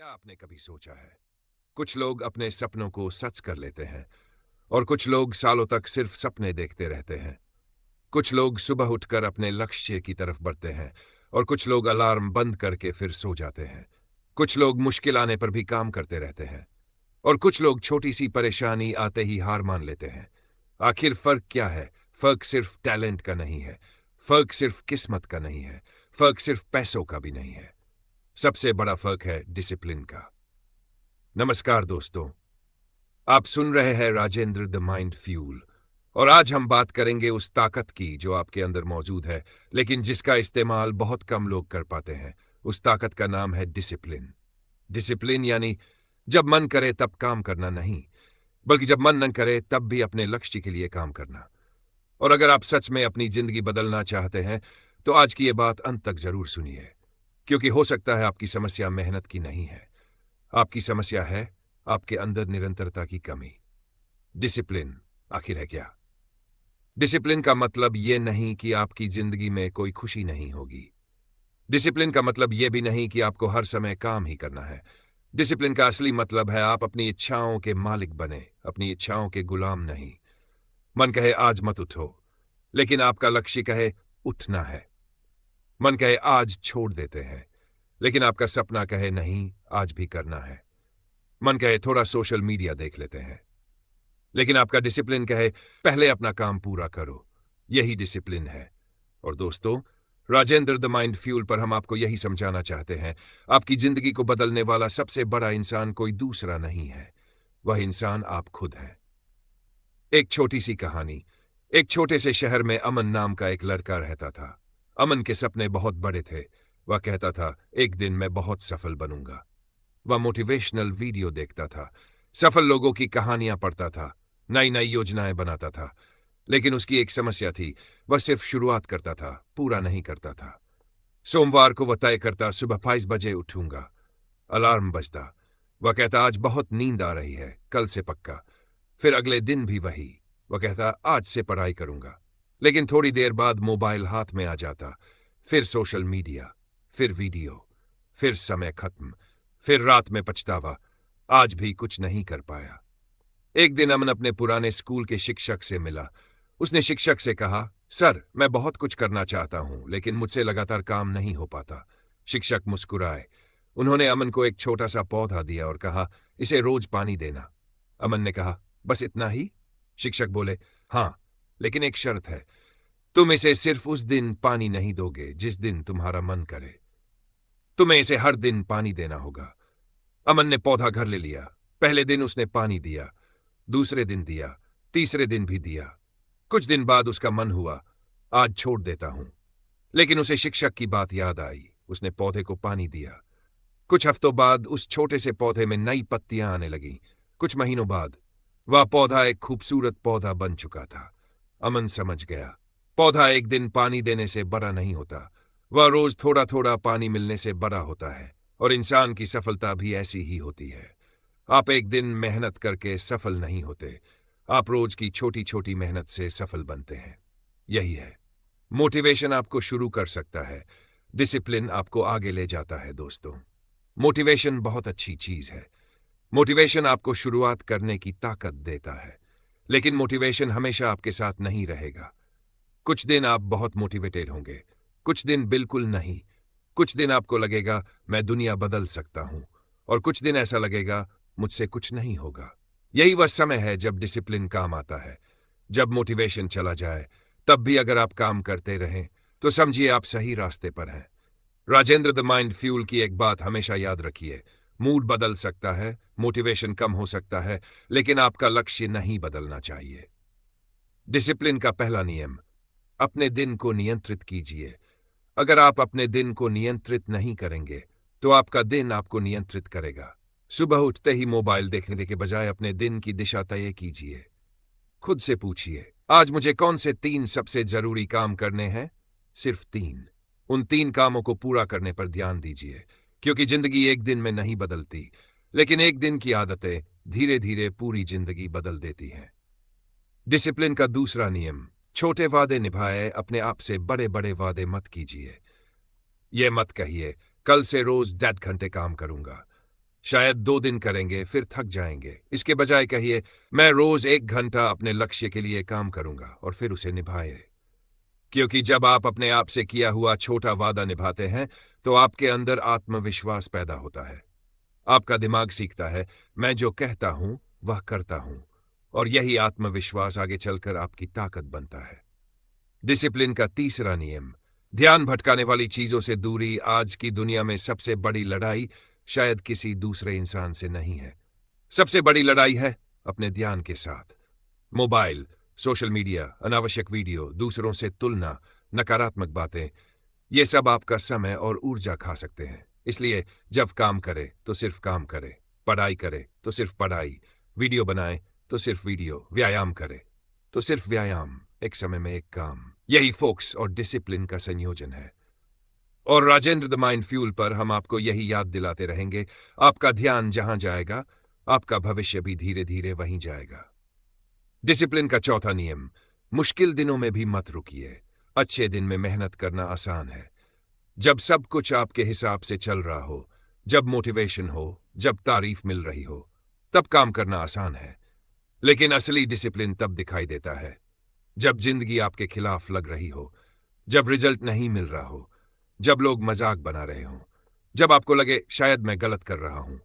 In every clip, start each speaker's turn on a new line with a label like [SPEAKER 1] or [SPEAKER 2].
[SPEAKER 1] क्या आपने कभी सोचा है? कुछ लोग अपने सपनों को सच कर लेते हैं और कुछ लोग सालों तक सिर्फ सपने देखते रहते हैं। कुछ लोग सुबह उठकर अपने लक्ष्य की तरफ बढ़ते हैं और कुछ लोग अलार्म बंद करके फिर सो जाते हैं। कुछ लोग मुश्किल आने पर भी काम करते रहते हैं और कुछ लोग छोटी सी परेशानी आते ही हार मान लेते हैं। आखिर फर्क क्या है? फर्क सिर्फ टैलेंट का नहीं है, फर्क सिर्फ किस्मत का नहीं है, फर्क सिर्फ पैसों का भी नहीं है। सबसे बड़ा फर्क है डिसिप्लिन का। नमस्कार दोस्तों, आप सुन रहे हैं राजेंद्र द माइंड फ्यूल। और आज हम बात करेंगे उस ताकत की जो आपके अंदर मौजूद है लेकिन जिसका इस्तेमाल बहुत कम लोग कर पाते हैं। उस ताकत का नाम है डिसिप्लिन। डिसिप्लिन यानी जब मन करे तब काम करना नहीं, बल्कि जब मन न करे तब भी अपने लक्ष्य के लिए काम करना। और अगर आप सच में अपनी जिंदगी बदलना चाहते हैं तो आज की ये बात अंत तक जरूर सुनिए, क्योंकि हो सकता है आपकी समस्या मेहनत की नहीं है, आपकी समस्या है आपके अंदर निरंतरता की कमी। डिसिप्लिन आखिर है क्या? डिसिप्लिन का मतलब यह नहीं कि आपकी जिंदगी में कोई खुशी नहीं होगी। डिसिप्लिन का मतलब यह भी नहीं कि आपको हर समय काम ही करना है। डिसिप्लिन का असली मतलब है आप अपनी इच्छाओं के मालिक बने, अपनी इच्छाओं के गुलाम नहीं। मन कहे आज मत उठो, लेकिन आपका लक्ष्य कहे उठना है। मन कहे आज छोड़ देते हैं, लेकिन आपका सपना कहे नहीं आज भी करना है। मन कहे थोड़ा सोशल मीडिया देख लेते हैं, लेकिन आपका डिसिप्लिन कहे पहले अपना काम पूरा करो। यही डिसिप्लिन है। और दोस्तों, राजेंद्र द माइंड फ्यूल पर हम आपको यही समझाना चाहते हैं, आपकी जिंदगी को बदलने वाला सबसे बड़ा इंसान कोई दूसरा नहीं है, वह इंसान आप खुद हैं। एक छोटी सी कहानी। एक छोटे से शहर में अमन नाम का एक लड़का रहता था। अमन के सपने बहुत बड़े थे। वह कहता था एक दिन मैं बहुत सफल बनूंगा। वह मोटिवेशनल वीडियो देखता था, सफल लोगों की कहानियां पढ़ता था, नई नई योजनाएं बनाता था। लेकिन उसकी एक समस्या थी, वह सिर्फ शुरुआत करता था, पूरा नहीं करता था। सोमवार को वह तय करता सुबह 5 बजे उठूंगा। अलार्म बजता। वह कहता आज बहुत नींद आ रही है, कल से पक्का। फिर अगले दिन भी वही। वह कहता आज से पढ़ाई करूंगा। लेकिन थोड़ी देर बाद मोबाइल हाथ में आ जाता। फिर सोशल मीडिया, फिर वीडियो, फिर समय खत्म, फिर रात में पछतावा। आज भी कुछ नहीं कर पाया। एक दिन अमन अपने पुराने स्कूल के शिक्षक से मिला। उसने शिक्षक से कहा, सर मैं बहुत कुछ करना चाहता हूं लेकिन मुझसे लगातार काम नहीं हो पाता। शिक्षक मुस्कुराए। उन्होंने अमन को एक छोटा सा पौधा दिया और कहा, इसे रोज पानी देना। अमन ने कहा, बस इतना ही? शिक्षक बोले, हाँ, लेकिन एक शर्त है, तुम इसे सिर्फ उस दिन पानी नहीं दोगे जिस दिन तुम्हारा मन करे। तुम्हें इसे हर दिन पानी देना होगा। अमन ने पौधा घर ले लिया। पहले दिन उसने पानी दिया, दूसरे दिन दिया, तीसरे दिन भी दिया। कुछ दिन बाद उसका मन हुआ, आज छोड़ देता हूं। लेकिन उसे शिक्षक की बात याद आई। उसने पौधे को पानी दिया। कुछ हफ्तों बाद उस छोटे से पौधे में नई पत्तियां आने लगीं। कुछ महीनों बाद वह पौधा एक खूबसूरत पौधा बन चुका था। अमन समझ गया, पौधा एक दिन पानी देने से बड़ा नहीं होता, वह रोज थोड़ा थोड़ा पानी मिलने से बड़ा होता है। और इंसान की सफलता भी ऐसी ही होती है। आप एक दिन मेहनत करके सफल नहीं होते, आप रोज की छोटी छोटी मेहनत से सफल बनते हैं। यही है, मोटिवेशन आपको शुरू कर सकता है, डिसिप्लिन आपको आगे ले जाता है। दोस्तों, मोटिवेशन बहुत अच्छी चीज है। मोटिवेशन आपको शुरुआत करने की ताकत देता है, लेकिन मोटिवेशन हमेशा आपके साथ नहीं रहेगा। कुछ दिन आप बहुत मोटिवेटेड होंगे, कुछ दिन बिल्कुल नहीं। कुछ दिन आपको लगेगा मैं दुनिया बदल सकता हूं, और कुछ दिन ऐसा लगेगा मुझसे कुछ नहीं होगा। यही वह समय है जब डिसिप्लिन काम आता है। जब मोटिवेशन चला जाए तब भी अगर आप काम करते रहें तो समझिए आप सही रास्ते पर हैं। राजेंद्र द माइंड फ्यूल की एक बात हमेशा याद रखिए, मूड बदल सकता है, मोटिवेशन कम हो सकता है, लेकिन आपका लक्ष्य नहीं बदलना चाहिए। डिसिप्लिन का पहला नियम, अपने दिन को नियंत्रित कीजिए। अगर आप अपने दिन को नियंत्रित नहीं करेंगे तो आपका दिन आपको नियंत्रित करेगा। सुबह उठते ही मोबाइल देखने के बजाय अपने दिन की दिशा तय कीजिए। खुद से पूछिए, आज मुझे कौन से 3 सबसे जरूरी काम करने हैं? सिर्फ 3। उन 3 कामों को पूरा करने पर ध्यान दीजिए, क्योंकि जिंदगी एक दिन में नहीं बदलती, लेकिन एक दिन की आदतें धीरे धीरे पूरी जिंदगी बदल देती हैं। डिसिप्लिन का दूसरा नियम, छोटे वादे निभाए, अपने आप से बड़े बड़े वादे मत कीजिए। यह मत कहिए कल से रोज 1.5 घंटे काम करूंगा। शायद 2 दिन करेंगे, फिर थक जाएंगे। इसके बजाय कहिए, मैं रोज 1 घंटा अपने लक्ष्य के लिए काम करूंगा, और फिर उसे निभाए। क्योंकि जब आप अपने आप से किया हुआ छोटा वादा निभाते हैं, तो आपके अंदर आत्मविश्वास पैदा होता है। आपका दिमाग सीखता है, मैं जो कहता हूं वह करता हूं, और यही आत्मविश्वास आगे चलकर आपकी ताकत बनता है। डिसिप्लिन का तीसरा नियम, ध्यान भटकाने वाली चीजों से दूरी। आज की दुनिया में सबसे बड़ी लड़ाई शायद किसी दूसरे इंसान से नहीं है। सबसे बड़ी लड़ाई है अपने ध्यान के साथ। मोबाइल, सोशल मीडिया, अनावश्यक वीडियो, दूसरों से तुलना, नकारात्मक बातें, ये सब आपका समय और ऊर्जा खा सकते हैं। इसलिए जब काम करे तो सिर्फ काम करे, पढ़ाई करे तो सिर्फ पढ़ाई, वीडियो बनाए तो सिर्फ वीडियो, व्यायाम करे तो सिर्फ व्यायाम, एक समय में एक काम। यही फोकस और डिसिप्लिन का संयोजन है। और राजेंद्र द माइंड फ्यूल पर हम आपको यही याद दिलाते रहेंगे, आपका ध्यान जहां जाएगा, आपका भविष्य भी धीरे धीरे वहीं जाएगा। डिसिप्लिन का चौथा नियम, मुश्किल दिनों में भी मत रुकिए। अच्छे दिन में मेहनत करना आसान है। जब सब कुछ आपके हिसाब से चल रहा हो, जब मोटिवेशन हो, जब तारीफ मिल रही हो, तब काम करना आसान है। लेकिन असली डिसिप्लिन तब दिखाई देता है जब जिंदगी आपके खिलाफ लग रही हो, जब रिजल्ट नहीं मिल रहा हो, जब लोग मजाक बना रहे हों, जब आपको लगे शायद मैं गलत कर रहा हूं।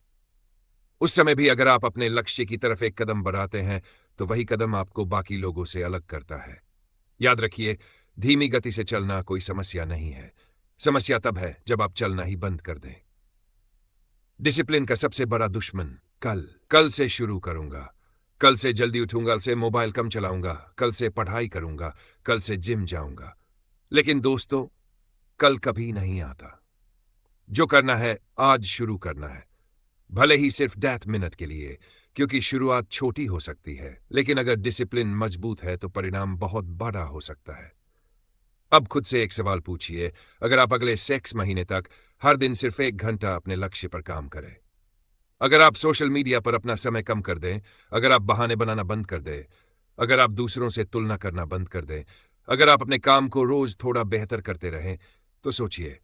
[SPEAKER 1] उस समय भी अगर आप अपने लक्ष्य की तरफ एक कदम बढ़ाते हैं, तो वही कदम आपको बाकी लोगों से अलग करता है। याद रखिए, धीमी गति से चलना कोई समस्या नहीं है। समस्या तब है जब आप चलना ही बंद कर दें। डिसिप्लिन का सबसे बड़ा दुश्मन कल। कल से शुरू करूंगा, कल से जल्दी उठूंगा, कल से मोबाइल कम चलाऊंगा, कल से पढ़ाई करूंगा, कल से जिम जाऊंगा। लेकिन दोस्तों, कल कभी नहीं आता। जो करना है आज शुरू करना है, भले ही सिर्फ 10 मिनट के लिए, क्योंकि शुरुआत छोटी हो सकती है, लेकिन अगर डिसिप्लिन मजबूत है तो परिणाम बहुत बड़ा हो सकता है। अब खुद से एक सवाल पूछिए, अगर आप अगले 6 महीने तक हर दिन सिर्फ 1 घंटा अपने लक्ष्य पर काम करें, अगर आप सोशल मीडिया पर अपना समय कम कर दें, अगर आप बहाने बनाना बंद कर दें, अगर आप दूसरों से तुलना करना बंद कर दें, अगर आप अपने काम को रोज थोड़ा बेहतर करते रहें, तो सोचिए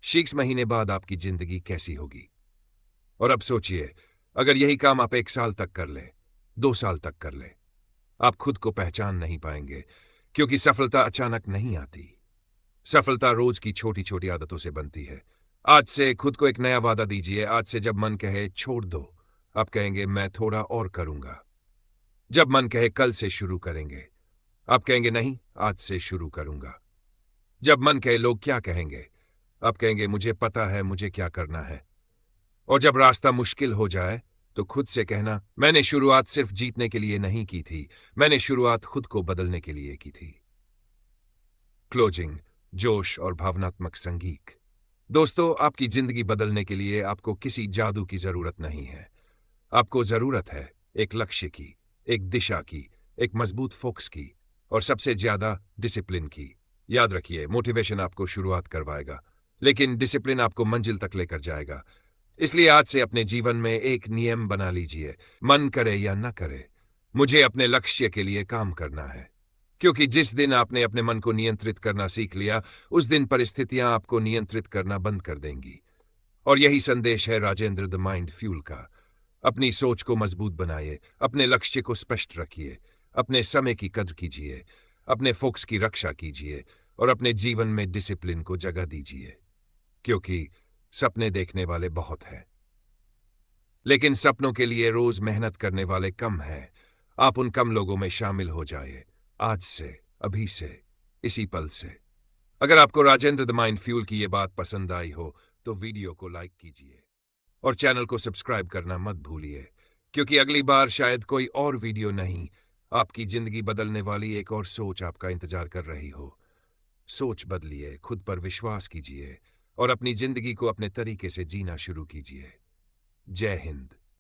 [SPEAKER 1] 6 महीने बाद आपकी जिंदगी कैसी होगी। और अब सोचिए, अगर यही काम आप 1 साल तक कर लें, 2 साल तक कर लें, आप खुद को पहचान नहीं पाएंगे, क्योंकि सफलता अचानक नहीं आती। सफलता रोज की छोटी छोटी आदतों से बनती है। आज से खुद को एक नया वादा दीजिए। आज से जब मन कहे छोड़ दो, आप कहेंगे मैं थोड़ा और करूंगा। जब मन कहे कल से शुरू करेंगे, आप कहेंगे नहीं, आज से शुरू करूंगा। जब मन कहे लोग क्या कहेंगे, आप कहेंगे मुझे पता है मुझे क्या करना है। और जब रास्ता मुश्किल हो जाए, तो खुद से कहना, मैंने शुरुआत सिर्फ जीतने के लिए नहीं की थी, मैंने शुरुआत खुद को बदलने के लिए की थी। क्लोजिंग, जोश और भावनात्मक संगीत। दोस्तों, आपकी जिंदगी बदलने के लिए आपको किसी जादू की जरूरत नहीं है। आपको जरूरत है एक लक्ष्य की, एक दिशा की, एक मजबूत फोकस की, और सबसे ज्यादा डिसिप्लिन की। याद रखिए, मोटिवेशन आपको शुरुआत करवाएगा, लेकिन डिसिप्लिन आपको मंजिल तक लेकर जाएगा। इसलिए आज से अपने जीवन में एक नियम बना लीजिए, मन करे या न करे, मुझे अपने लक्ष्य के लिए काम करना है। क्योंकि जिस दिन आपने अपने मन को नियंत्रित करना सीख लिया, उस दिन परिस्थितियां आपको नियंत्रित करना बंद कर देंगी। और यही संदेश है राजेंद्र द माइंड फ्यूल का। अपनी सोच को मजबूत बनाइए, अपने लक्ष्य को स्पष्ट रखिए, अपने समय की कद्र कीजिए, अपने फोकस की रक्षा कीजिए, और अपने जीवन में डिसिप्लिन को जगह दीजिए। क्योंकि सपने देखने वाले बहुत हैं, लेकिन सपनों के लिए रोज मेहनत करने वाले कम हैं। आप उन कम लोगों में शामिल हो जाइए, आज से, अभी से, इसी पल से। अगर आपको राजेंद्र द माइंड फ्यूल की ये बात पसंद आई हो, तो वीडियो को लाइक कीजिए और चैनल को सब्सक्राइब करना मत भूलिए, क्योंकि अगली बार शायद कोई और वीडियो नहीं, आपकी जिंदगी बदलने वाली एक और सोच आपका इंतजार कर रही हो। सोच बदलिए, खुद पर विश्वास कीजिए, और अपनी जिंदगी को अपने तरीके से जीना शुरू कीजिए। जय हिंद।